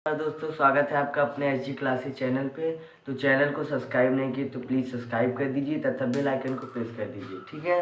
दोस्तों, स्वागत है आपका अपने एसजी क्लासेस चैनल पे। तो चैनल को सब्सक्राइब नहीं किए तो प्लीज़ सब्सक्राइब कर दीजिए तथा बेल आइकन को प्रेस कर दीजिए, ठीक है।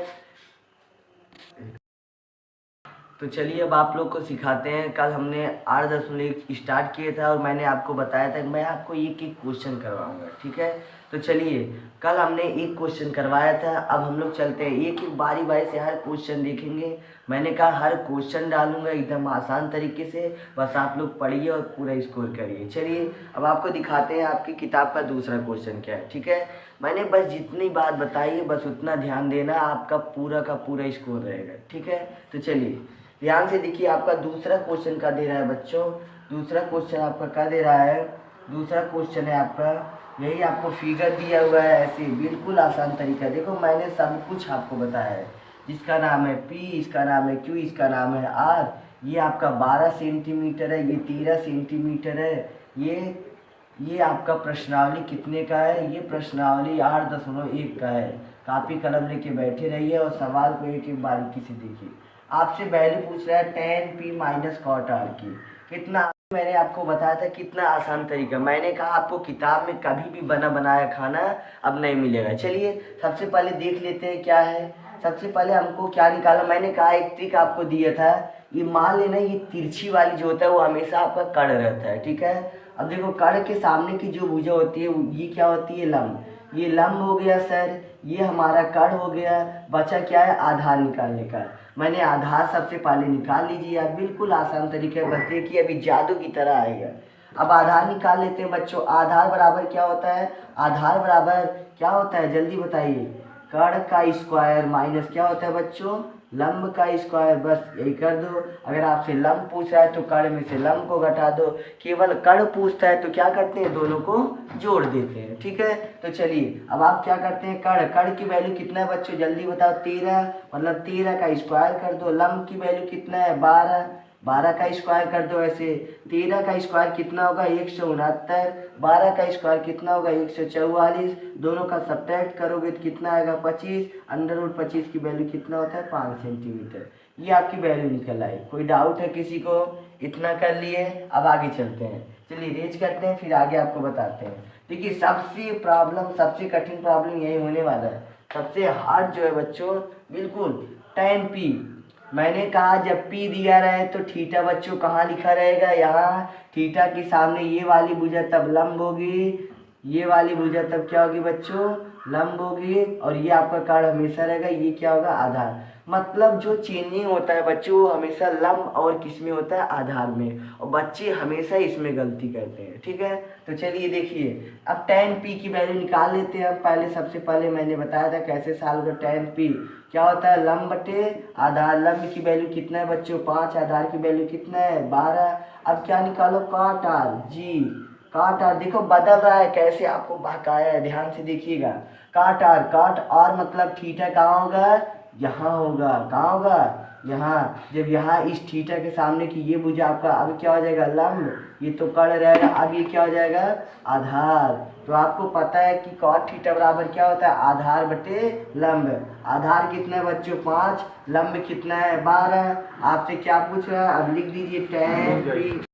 तो चलिए अब आप लोग को सिखाते हैं। कल हमने 8.1 स्टार्ट किया था और मैंने आपको बताया था कि मैं आपको एक एक क्वेश्चन करवाऊंगा, ठीक है। तो चलिए, कल हमने एक क्वेश्चन करवाया था, अब हम लोग चलते हैं एक एक बारी बारी से हर क्वेश्चन देखेंगे। मैंने कहा हर क्वेश्चन डालूंगा एकदम आसान तरीके से, बस आप लोग पढ़िए और पूरा स्कोर करिए। चलिए अब आपको दिखाते हैं आपकी किताब का दूसरा क्वेश्चन क्या है, ठीक है। मैंने बस जितनी बात बताई है बस उतना ध्यान देना, आपका पूरा का पूरा स्कोर रहेगा, ठीक है। तो चलिए ध्यान से देखिए, आपका दूसरा क्वेश्चन क्या दे रहा है बच्चों। दूसरा क्वेश्चन आपका क्या दे रहा है, दूसरा क्वेश्चन है आपका यही, आपको फिगर दिया हुआ है ऐसे बिल्कुल आसान तरीका। देखो मैंने सब कुछ आपको बताया है, जिसका नाम है P, इसका नाम है Q, इसका नाम है R। ये आपका 12 सेंटीमीटर है, ये 13 सेंटीमीटर है। ये आपका प्रश्नावली कितने का है, ये प्रश्नावली 8.1 का है। कापी कलम लेके बैठे रहिए और सवाल को एक एक बारीकी से देखिए। आपसे वैल्यू पूछ रहा है tan P minus cot R की। कितना मैंने आपको बताया था, कितना आसान तरीका। मैंने कहा आपको किताब में कभी भी बना बनाया खाना अब नहीं मिलेगा। चलिए सबसे पहले देख लेते हैं क्या है। सबसे पहले हमको क्या निकाला, मैंने कहा एक ट्रिक आपको दिया था। ये मान लेना, ये तिरछी वाली जो होता है वो हमेशा आपका कड़ रहता है, ठीक है। अब देखो कड़ के सामने की जो भुजा होती है ये क्या होती है, लंब। ये लंब हो गया सर, ये हमारा कड़ हो गया। बचा क्या है, आधार निकालने का। मैंने आधार सबसे पहले निकाल लीजिए आप, बिल्कुल आसान तरीके है, बस देखिए अभी जादू की तरह आएगा। अब आधार निकाल लेते हैं बच्चों। आधार बराबर क्या होता है, आधार बराबर क्या होता है जल्दी बताइए। कड़ का स्क्वायर माइनस क्या होता है बच्चों, लंब का स्क्वायर। बस यही कर दो। अगर आपसे लंब पूछ रहा है तो कड़ में से लंब को घटा दो। केवल कड़ पूछता है तो क्या करते हैं, दोनों को जोड़ देते हैं, ठीक है। तो चलिए अब आप क्या करते हैं, कड़ की वैल्यू कितना है बच्चों जल्दी बताओ, 13। मतलब 13 का स्क्वायर कर दो। लंब की वैल्यू कितना है, 12। 12 का स्क्वायर कर दो ऐसे। 13 का स्क्वायर कितना होगा, 169। 12 का स्क्वायर कितना होगा, 144। दोनों का सब्ट्रैक्ट करोगे तो कितना आएगा, 25। √25 की वैल्यू कितना होता है, 5 सेंटीमीटर। ये आपकी वैल्यू निकल आई। कोई डाउट है किसी को, इतना कर लिए। अब आगे चलते हैं, चलिए रेज करते हैं फिर आगे आपको बताते हैं। देखिए सबसे कठिन प्रॉब्लम यही होने वाला है। सबसे हार्ड जो है बच्चों बिल्कुल tan P। मैंने कहा जब P दिया रहे तो थीटा बच्चों कहाँ लिखा रहेगा, यहाँ। थीटा के सामने ये वाली भुजा तब लंब होगी, ये वाली भुजा तब क्या होगी बच्चों, लंब होगी। और ये आपका कड़ हमेशा रहेगा, ये क्या होगा, आधार। मतलब जो चेंजिंग होता है बच्चों वो हमेशा लंब और किस में होता है, आधार में। और बच्चे हमेशा इसमें गलती करते हैं, ठीक है। तो चलिए देखिए अब tan P की वैल्यू निकाल लेते हैं। पहले सबसे पहले मैंने बताया था कैसे सॉल्व कर। tan P क्या होता है, लंब बटे आधार। लंब की वैल्यू कितना है बच्चों, 5। आधार की वैल्यू कितना है, 12। अब क्या निकालो, cot R जी। cot R देखो बदल रहा है कैसे, आपको बहकाया है, ध्यान से देखिएगा। cot R मतलब थीटा कहाँ होगा, यहाँ होगा। कहाँ होगा, यहाँ। जब यहाँ इस थीटा के सामने की ये भुजा आपका अब क्या हो जाएगा, लंब। ये तो कड़ रहेगा, अब ये क्या हो जाएगा, आधार। तो आपको पता है कि cot थीटा बराबर क्या होता है, आधार बटे लंब। आधार कितना है बच्चों, 5। लंब कितना है, 12। आपसे क्या पूछ रहा है, अब लिख दीजिए tan P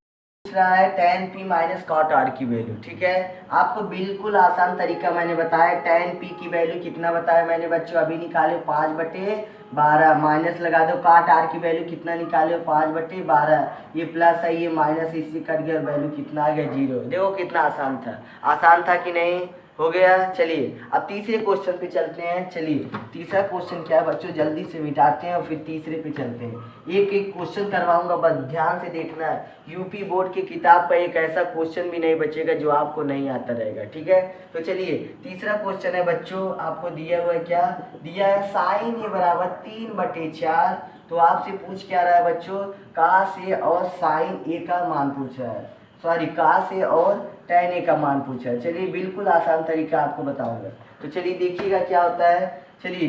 रहा है, tan P minus cot R की वैल्यू, ठीक है। आपको बिल्कुल आसान तरीका मैंने बताया। tan P की वैल्यू कितना बताया मैंने बच्चों, अभी निकाले 5/12। माइनस लगा दो, cot R की वैल्यू कितना निकाले, 5/12। ये प्लस है, ये माइनस, इससे कट गया, वैल्यू कितना आ गया, 0। देखो कितना आसान था, आसान था कि नहीं, हो गया। चलिए अब तीसरे क्वेश्चन पे चलते हैं। चलिए तीसरा क्वेश्चन क्या है बच्चों, जल्दी से मिटाते हैं और फिर तीसरे पे चलते हैं। एक एक क्वेश्चन करवाऊंगा, बस ध्यान से देखना है। यूपी बोर्ड की किताब का एक ऐसा क्वेश्चन भी नहीं बचेगा जो आपको नहीं आता रहेगा, ठीक है। तो चलिए तीसरा क्वेश्चन है बच्चों, आपको दिया हुआ है, क्या दिया है, sin A बराबर 3/4। तो आपसे पूछ क्या रहा है बच्चों, cos A और sin A का मान पूछ रहा है। सॉरी, cos A और tan A का मान पूछा है। चलिए बिल्कुल आसान तरीका आपको बताऊंगा। तो चलिए देखिएगा क्या होता है। चलिए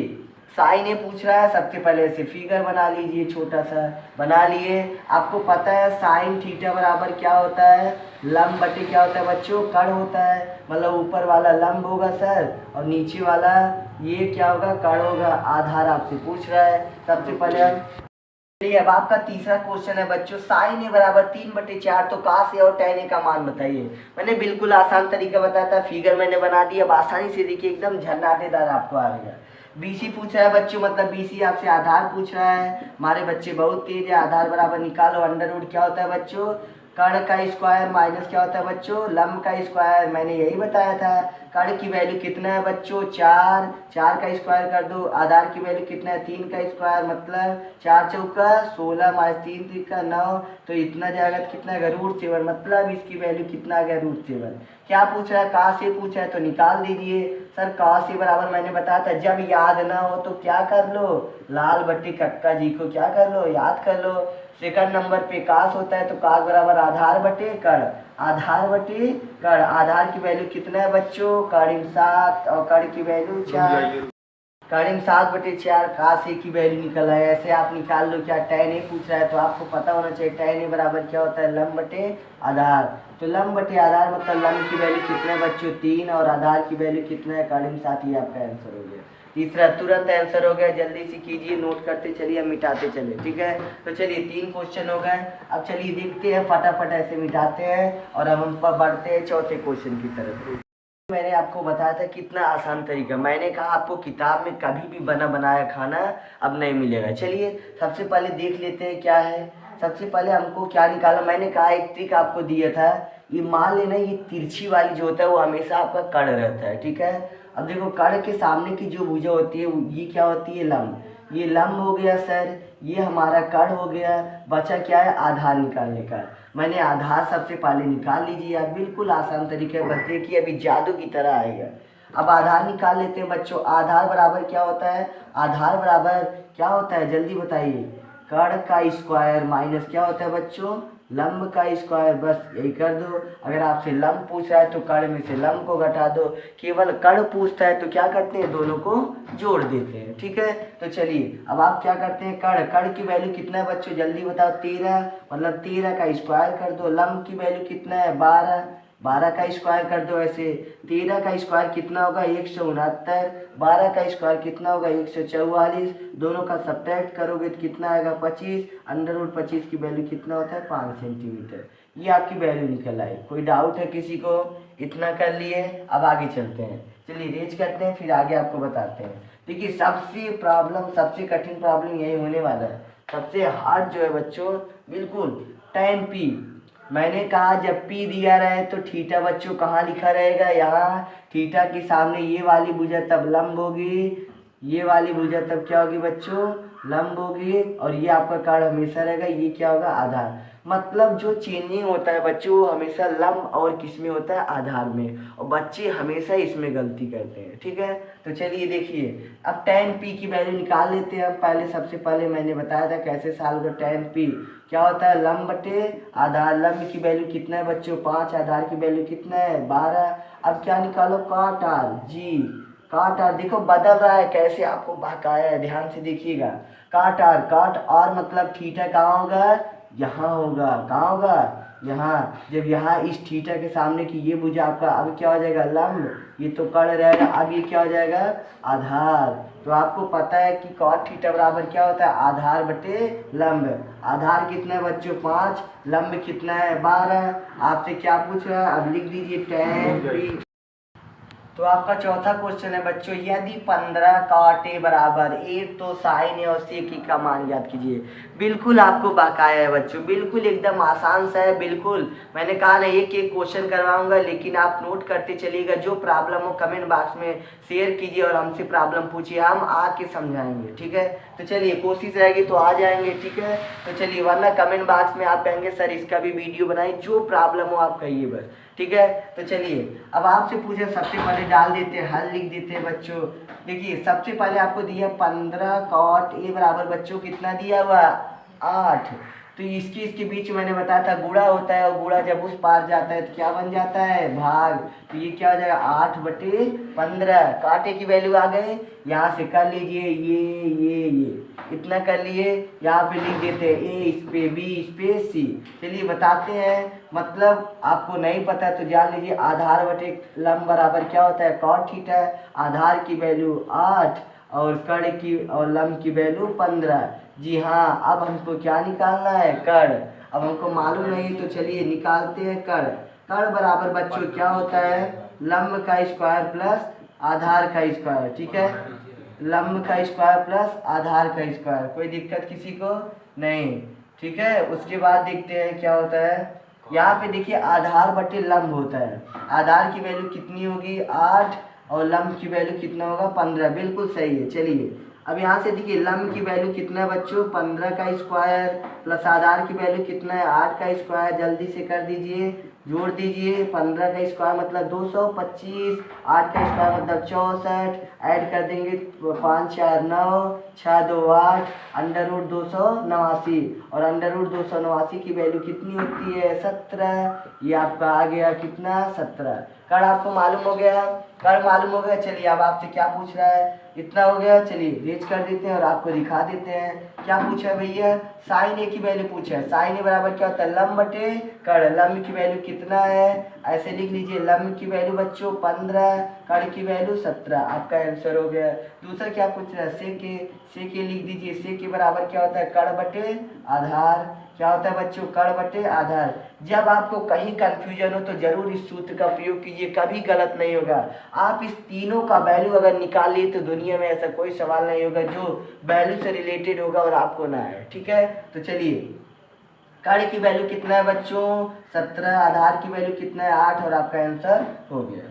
sin A पूछ रहा है, सबसे पहले ऐसे फिगर बना लीजिए, छोटा सा बना लिए। आपको पता है sin थीटा बराबर क्या होता है, लंब बटे क्या होता है बच्चों, कड़ होता है। मतलब ऊपर वाला लंब होगा सर और नीचे वाला ये क्या होगा, कड़ होगा। आधार आपसे पूछ रहा है, सबसे पहले हम चलिए अब आपका तीसरा क्वेश्चन है बच्चों, साइन ए बराबर 3/4, तो काश ए और tan ए का मान बताइए। मैंने बिल्कुल आसान तरीका बताया था, फिगर मैंने बना दी, अब आसानी से देखिए एकदम झन्नाटेदार आपको आएगा। बीसी पूछ रहा है बच्चों, मतलब बीसी आपसे आधार पूछ रहा है। हमारे बच्चे बहुत तेज है, आधार बराबर निकालो, अंडर रूट क्या होता है बच्चों, कर्ण का स्क्वायर माइनस क्या होता है बच्चों, लंब का स्क्वायर, मैंने यही बताया था। कर्ण की वैल्यू कितना है बच्चों, 4, 4 का स्क्वायर कर दो, आधार की वैल्यू कितना है, 3 का स्क्वायर, मतलब 4 चौका 16 माइनस 3 3 9, तो इतना जाएगा तो कितना है √7, मतलब इसकी वैल्यू कितना आ गया √7। क्या पूछ रहा है, कहाँ से पूछ रहा है, तो निकाल दीजिए। सर कहाँ से बराबर मैंने बताया था, जब याद ना हो तो क्या कर लो, लाल बट्टी कक्का जी को क्या कर लो, याद कर लो। सेकंड नंबर पे काश होता है, तो काश बराबर आधार बटे कर्ण, आधार बटे कर्ण, आधार की वैल्यू कितना है बच्चों, कर्ण 7 और कर्ण की वैल्यू 4, कर्ण 7/4, काश ए की वैल्यू निकल आए। ऐसे आप निकाल लो। क्या tan ए पूछ रहा है, तो आपको पता होना चाहिए tan ए बराबर क्या होता है, लंब बटे आधार, तो लंब बटे आधार मतलब लंब की वैल्यू कितना है बच्चों 3 और आधार की वैल्यू कितना है, कर्ण 7, ये आपका आंसर हो गया। तीसरा तुरंत आंसर हो गया, जल्दी से कीजिए, नोट करते चलिए, मिटाते चले, ठीक है। तो चलिए 3 क्वेश्चन हो गए, अब चलिए देखते हैं, फटाफट ऐसे मिटाते हैं और अब हम बढ़ते हैं चौथे क्वेश्चन की तरफ। मैंने आपको बताया था कितना आसान तरीका, मैंने कहा आपको किताब में कभी भी बना बनाया खाना अब नहीं मिलेगा। चलिए सबसे पहले देख लेते हैं क्या है। सबसे पहले हमको क्या निकाला, मैंने कहा एक ट्रिक आपको दिया था, ये मान लेना ये तिरछी वाली जो होता है वो हमेशा आपका कर्ण रहता है, ठीक है। अब देखो कर्ण के सामने की जो भुजा होती है ये क्या होती है, लंब, ये लंब हो गया सर, ये हमारा कर्ण हो गया, बचा क्या है, आधार निकालने का। मैंने आधार सबसे पहले निकाल लीजिए आप, बिल्कुल आसान तरीके से, बच्चे की अभी जादू की तरह आएगा। अब आधार निकाल लेते हैं बच्चों, आधार बराबर क्या होता है, आधार बराबर क्या होता है जल्दी बताइए, कर्ण का स्क्वायर माइनस क्या होता है बच्चों, लंब का स्क्वायर, बस यही कर दो। अगर आपसे लंब पूछ रहा है तो कर्ण में से लंब को घटा दो, केवल कर्ण पूछता है तो क्या करते हैं, दोनों को जोड़ देते हैं, ठीक है। तो चलिए अब आप क्या करते हैं, कर्ण, कर्ण की वैल्यू कितना है बच्चों जल्दी बताओ, 13, मतलब 13 का स्क्वायर कर दो। लंब की वैल्यू कितना है, 12, 12 का स्क्वायर कर दो। ऐसे 13 का स्क्वायर कितना होगा, 169, 12 का स्क्वायर कितना होगा, 144, दोनों का सब्ट्रैक्ट करोगे तो कितना आएगा, 25, √25 की वैल्यू कितना होता है, 5 सेंटीमीटर। ये आपकी वैल्यू निकल आई। कोई डाउट है किसी को, इतना कर लिए, अब आगे चलते हैं, चलिए रेज करते हैं फिर आगे आपको बताते हैं। देखिए सबसे प्रॉब्लम, सबसे कठिन प्रॉब्लम यही होने वाला है, सबसे हार्ड जो है बच्चों, बिल्कुल tan p। मैंने कहा जब p दिया रहे तो थीटा बच्चों कहाँ लिखा रहेगा, यहाँ थीटा के सामने ये वाली भुजा तब लंब होगी, ये वाली भुजा तब क्या होगी बच्चों, लंब होगी, और ये आपका कर्ण हमेशा रहेगा, ये क्या होगा, आधार। मतलब जो चेंजिंग होता है बच्चों वो हमेशा लंब और किस में होता है, आधार में, और बच्चे हमेशा इसमें गलती करते हैं, ठीक है। तो चलिए देखिए अब tan p की वैल्यू निकाल लेते हैं। अब पहले सबसे पहले मैंने बताया था कैसे सॉल्व कर, tan p क्या होता है, लंब बटे आधार, लंब की वैल्यू कितना है बच्चों 5, आधार की वैल्यू कितना है 12। अब क्या निकालो, काट आर जी, काट आर, देखो बदल रहा है कैसे, आपको बहकाया है, ध्यान से देखिएगा। काट आर, काट आर मतलब थीटा कहाँ होगा, यहाँ होगा, कहाँ होगा, यहाँ। जब यहाँ इस थीटा के सामने की ये भुजा आपका अब क्या हो जाएगा, लंब, ये तो कर्ण रहेगा, अब ये क्या हो जाएगा, आधार। तो आपको पता है कि cot थीटा बराबर क्या होता है, आधार बटे लंब। आधार कितना है बच्चों 5, लंब कितना है 12। आपसे क्या पूछ रहा है, अब लिख दीजिए tan p। तो आपका चौथा क्वेश्चन है बच्चों, यदि 15 cot a बराबर 1 तो sin a और sec a का मान याद कीजिए। बिल्कुल आपको बकाया है बच्चों, बिल्कुल एकदम आसान सा है, बिल्कुल मैंने कहा ना एक एक क्वेश्चन करवाऊंगा, लेकिन आप नोट करते चलिएगा। जो प्रॉब्लम हो कमेंट बॉक्स में शेयर कीजिए और हमसे प्रॉब्लम पूछिए, हम आके समझाएंगे, ठीक है। तो चलिए कोशिश रहेगी तो आ जाएंगे, ठीक है। तो चलिए, वरना कमेंट बॉक्स में आप कहेंगे सर इसका भी वीडियो बनाइए, जो प्रॉब्लम हो आप कहिए बस, ठीक है। तो चलिए अब आपसे पूछे, सबसे पहले डाल देते हैं, हल लिख देते हैं बच्चों। देखिए सबसे पहले आपको दिया 15 cot a बराबर बच्चों कितना दिया हुआ 8। तो इसके बीच मैंने बताया था गुणा होता है, और गुणा जब उस पार जाता है तो क्या बन जाता है, भाग। तो ये क्या हो जाएगा 8/15। कांटे की वैल्यू आ गए, यहाँ से कर लीजिए, ये इतना कर लिए, यहाँ पे लिख देते हैं a इस पे b इस पे c। चलिए बताते हैं, मतलब आपको नहीं पता तो जान लीजिए। आधार बटे लंब बराबर क्या होता है, cot थीटा, आधार की वैल्यू 8 और कड़ की और लंब की वैल्यू 15। जी हाँ, अब हमको क्या निकालना है, कड़। अब हमको मालूम नहीं तो चलिए निकालते हैं कड़। कड़ बराबर बच्चों क्या होता है, लंब का स्क्वायर प्लस आधार का स्क्वायर। ठीक है, लंब का स्क्वायर प्लस आधार का स्क्वायर। कोई दिक्कत किसी को नहीं। ठीक है, उसके बाद देखते हैं क्या होता है। यहाँ पे देखिए आधार बटे लंब होता है। आधार की वैल्यू कितनी होगी, 8, और लंब की वैल्यू कितना होगा, 15। बिल्कुल सही है। चलिए अब यहाँ से देखिए लंब की वैल्यू कितना है बच्चों, 15 का स्क्वायर प्लस आधार की वैल्यू कितना है, 8 का स्क्वायर। जल्दी से कर दीजिए, जोड़ दीजिए। 15 का स्क्वायर मतलब 225, 8 का स्क्वायर मतलब 64, ऐड कर देंगे 5 4 9, 6 2 8, अंडर रूट 289, और अंडर रूट 289 की वैल्यू कितनी होती है, 17। ये आपका आ गया कितना, 17। कड़ आपको मालूम हो गया, कड़ मालूम हो गया। चलिए अब आपसे क्या पूछ रहा है, इतना हो गया। चलिए रेज कर देते हैं और आपको दिखा देते हैं क्या पूछा है भैया। साइन ए की वैल्यू पूछा है। साइन ए बराबर क्या होता है, लंब बटे कड़। लंब की वैल्यू कितना है, ऐसे लिख लीजिए, लंब की वैल्यू बच्चों 15, कड़ की वैल्यू 17। आपका आंसर हो गया। दूसरा क्या पूछ रहा है, सेक ए। सेक ए लिख दीजिए। सेक ए बराबर क्या होता है, कड़ बटे आधार। क्या होता है बच्चों, कड़ बटे आधार। जब आपको कहीं कंफ्यूजन हो तो जरूर इस सूत्र का प्रयोग कीजिए, कभी गलत नहीं होगा। आप इस तीनों का वैल्यू अगर निकाल लिए तो दुनिया में ऐसा कोई सवाल नहीं होगा जो वैल्यू से रिलेटेड होगा और आपको ना आए। ठीक है, तो चलिए कड़ की वैल्यू कितना है बच्चों, 17, आधार की वैल्यू कितना है, 8, और आपका आंसर हो गया।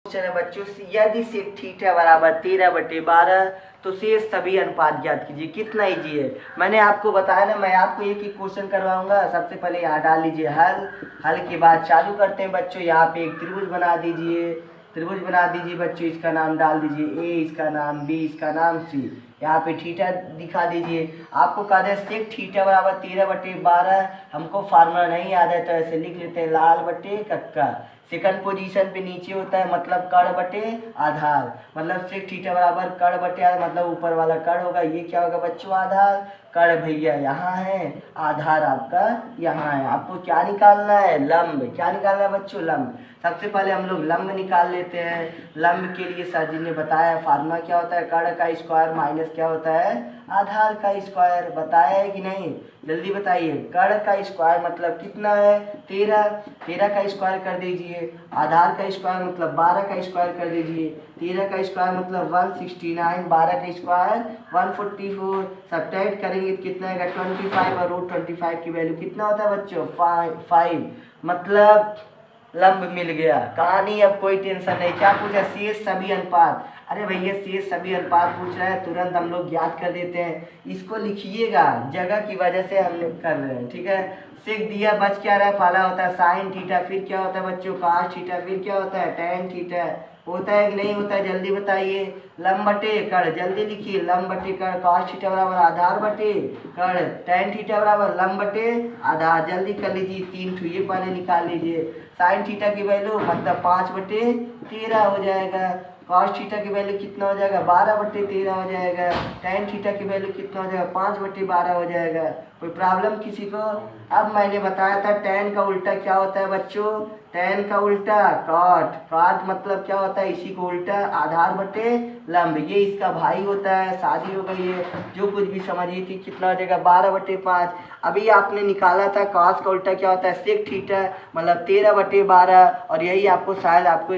क्वेश्चन है बच्चों, यदि सेक थीटा बराबर 13/12 तो शेष सभी अनुपात ज्ञात कीजिए। कितना इजी है, मैंने आपको बताया ना, मैं आपको एक ही क्वेश्चन करवाऊंगा। सबसे पहले यहाँ डाल लीजिए हल। हल के बाद चालू करते हैं बच्चों। यहाँ पे एक त्रिभुज बना दीजिए। त्रिभुज बना दीजिए बच्चों, इसका नाम डाल दीजिए ए, इसका नाम बी, इसका नाम सी। यहाँ पे थीटा दिखा दीजिए। आपको कहा है सेक थीटा बराबर 13/12। हमको फार्मूला नहीं याद है तो ऐसे लिख लेते हैं, लाल बटे कक्का। सेकंड पोजीशन पे नीचे होता है मतलब कड़ बटे आधार। मतलब सेक थीटा बराबर कड़ बटे आधार, मतलब ऊपर वाला कड़ होगा, ये क्या होगा बच्चों, आधार। कड़ भैया यहाँ है, आधार आपका यहाँ है। आपको क्या निकालना है, लंब। क्या निकालना है बच्चों, लंब। सबसे पहले हम लोग लंब निकाल लेते हैं। लंब के लिए सर जी ने बताया फार्मूला क्या होता है, कड़ का स्क्वायर माइनस क्या होता है, आधार का स्क्वायर। बताया है कि नहीं, जल्दी बताइए। कड़ का स्क्वायर मतलब कितना है, 13। 13 का स्क्वायर कर दीजिए। आधार का स्क्वायर मतलब 12 का स्क्वायर कर दीजिए। 13 का स्क्वायर मतलब 169, 12 का स्क्वायर 144। सब्ट्रैक्ट करेंगे कितना आएगा, 25, और रूट 25 की वैल्यू कितना होता है बच्चों, 5। मतलब लंब मिल गया। कहानी अब कोई टेंशन नहीं। क्या पूछा, शेष सभी अनुपात। अरे भैया शेष सभी अनुपात पूछ रहा है, तुरंत हम लोग याद कर देते हैं। इसको लिखिएगा, जगह की वजह से हम कर रहे हैं। ठीक है, सेक दिया, बच क्या रहा है, पहला होता है साइन थीटा, फिर क्या होता है बच्चों, कास थीटा, फिर क्या होता है, टैन थीटा। होता है कि नहीं होता है, जल्दी बताइए। लंब बटे कड़, जल्दी लिखिए, लंब बटे कड़। कास थीटा बराबर आधार बटे कड़। टैन थीटा बराबर लंब बटे आधार। जल्दी कर लीजिए, 3 ठो ये पहले निकाल लीजिए। साइन थीटा की वैल्यू मतलब 5/13 हो जाएगा। कॉस थीटा की वैल्यू कितना हो जाएगा, 12/13 हो जाएगा। टैन थीटा की वैल्यू कितना हो जाएगा, 5/12 हो जाएगा। कोई प्रॉब्लम किसी को। अब मैंने बताया था टैन का उल्टा क्या होता है बच्चों, टैन का उल्टा कॉट। कॉट मतलब क्या होता है, इसी को उल्टा आधार बटे लंब। ये इसका भाई होता है, शादी हो गई है, जो कुछ भी समझिए थी। कितना हो जाएगा, 12/5। अभी आपने निकाला था कॉस का उल्टा क्या होता है, सेक थीटा, मतलब 13/12। और यही आपको शायद आपको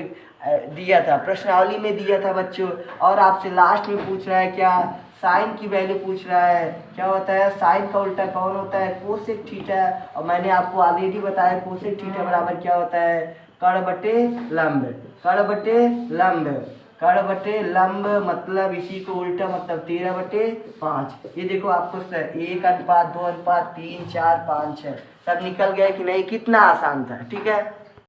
दिया था, प्रश्नावली में दिया था बच्चों। और आपसे लास्ट में पूछ रहा है क्या, साइन की वैल्यू पूछ रहा है। क्या होता है, साइन का उल्टा कौन होता है, कोसेक थीटा। और मैंने आपको ऑलरेडी बताया कोसेक थीटा बराबर क्या होता है, कड़ बटे लंब। कड़ बटे लंब, कड़ बटे लंब मतलब इसी को उल्टा मतलब 13/5। ये देखो आपको 1:2:3 4 5 6 सब निकल गया कि नहीं, कितना आसान था। ठीक है।